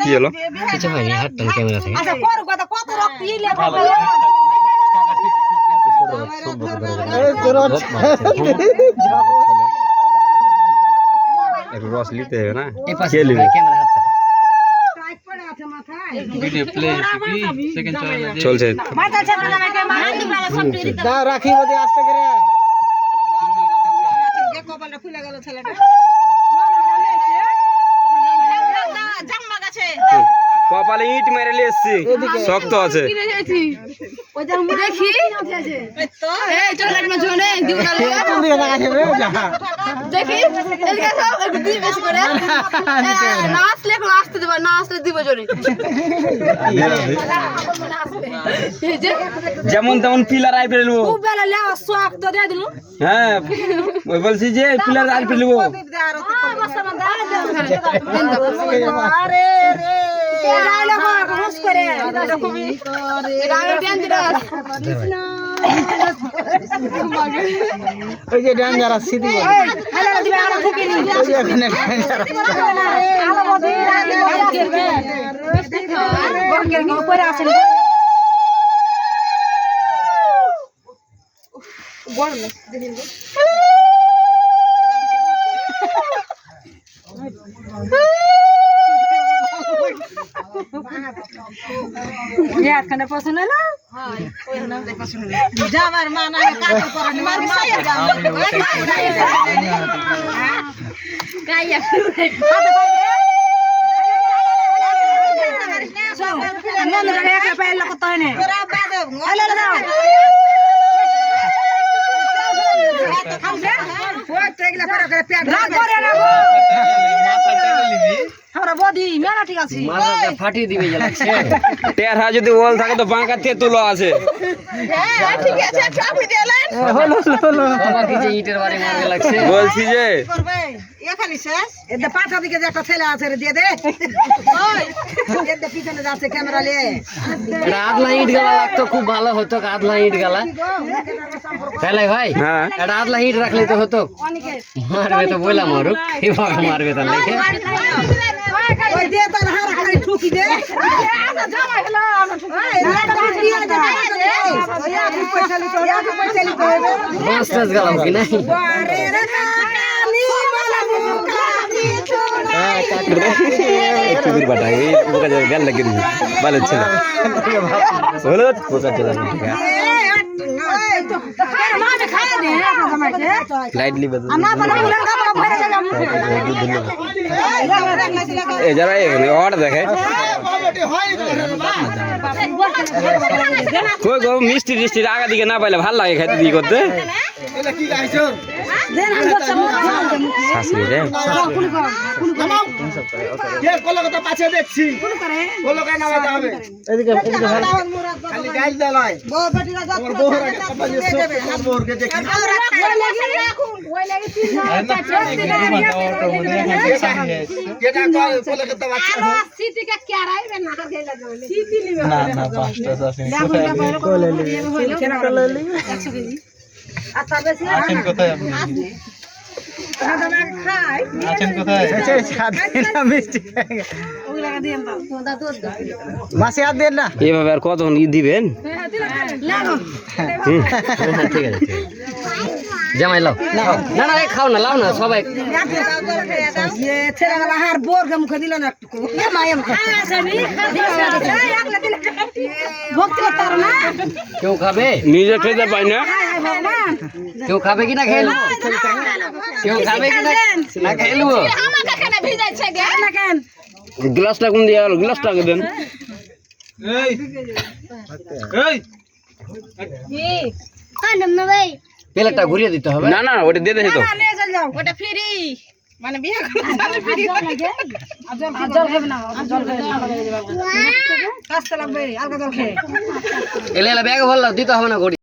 কি হলো? কিছু হয়নি, হাতটান ক্যামেরা থেকে। একটু রস নিতে হবে না? এই পাশে কে নেবে? ক্যামেরা হাতটা। চলছে। রাখি বদি আস্তে করে কপালে ইট মেরে নিয়ে এসছি, শক্ত আছে। যেমন তেমন পিলার আই ফেলবো। হ্যাঁ ওই বলছি যে পিলার আই ফেলবো। ওই যে ডেঞ্জারাস সিটি পছন্দ না যাবার মা না কাজ করে ফাটিয়ে দিবে টেরহা যদি ওল থাকে তো বাঁকা তেঁতুলো আছে। ইটের বাড়ি মারবে লাগছে। বলছি যে পাঁচটা দিকে যে একটা ছেলে আছে দিয়ে দে পিছনে যাচ্ছে ক্যামেরা নিয়ে এটা আদলা ইট গালা লাগতো, খুব ভালো হতো আদলা ইট গালা। তাহলে ভাই হ্যাঁ এটা আদলা ইট রাখলে তো হতো। মারবে তো বললাম মারুক, এভাবে মারবে তার লেগে। বাস টাস গেলাম কি নাই? চুদির বাটা এই পোকা যাবে গাল লাগিয়ে দিবি ভালো ছিল হলো পোকা চলে লাইটলি বাজে এই যারা এখানে অর্ডার দেখে কই গো মিষ্টি টিষ্টি আগা দিকে না পাইলে ভালো লাগে খাইতে দিয়ে করতে শাশুড়ি রে কলকাতা পাশে দেখছি কলকাতা নামাতে হবে এদিকে এদিকে খালি গাইল দেলাই বউ বেটিরা যা বউকে দেখি কেটা কলকাতা বাচ্চা সিটি কে কি আইবে না গেলা গলে সিটি লিবে না না পাঁচটা আছে কোলে লিবে কোলে লিবে 100 কেজি আর তার বেশি আছেন কোথায় আপনি খাই আছেন কোথায় না মিষ্টি ওগুলা দিন দাও মাসে আর দেন না এইভাবে আর কতক্ষণ ই দিবেন? ঠিক আছে জামাই লাও না না রে খাও না, লাও না সবাই। ছেলেবেলা হার বোরকে মুখে দিল না একটু মায়াম কেউ খাবে? নিজে খেতে পাই না। কেউ খাবে কি না খেলো? কেউ খাবে কি না খেলো? গ্লাসটা কোন দিয়ে গেল? গ্লাসটা আগে দেন। প্লেটটা ঘুরিয়ে দিতে হবে। না না ওটা দিয়ে দেছে তো ওটা ফ্রি মানে বিয়ে জল খাবে না জল খাবে কাস্তে লাগবে আলগা জল খেয়ে এলে ব্যাগ ভরলাম, দিতে হবে না ঘড়ি।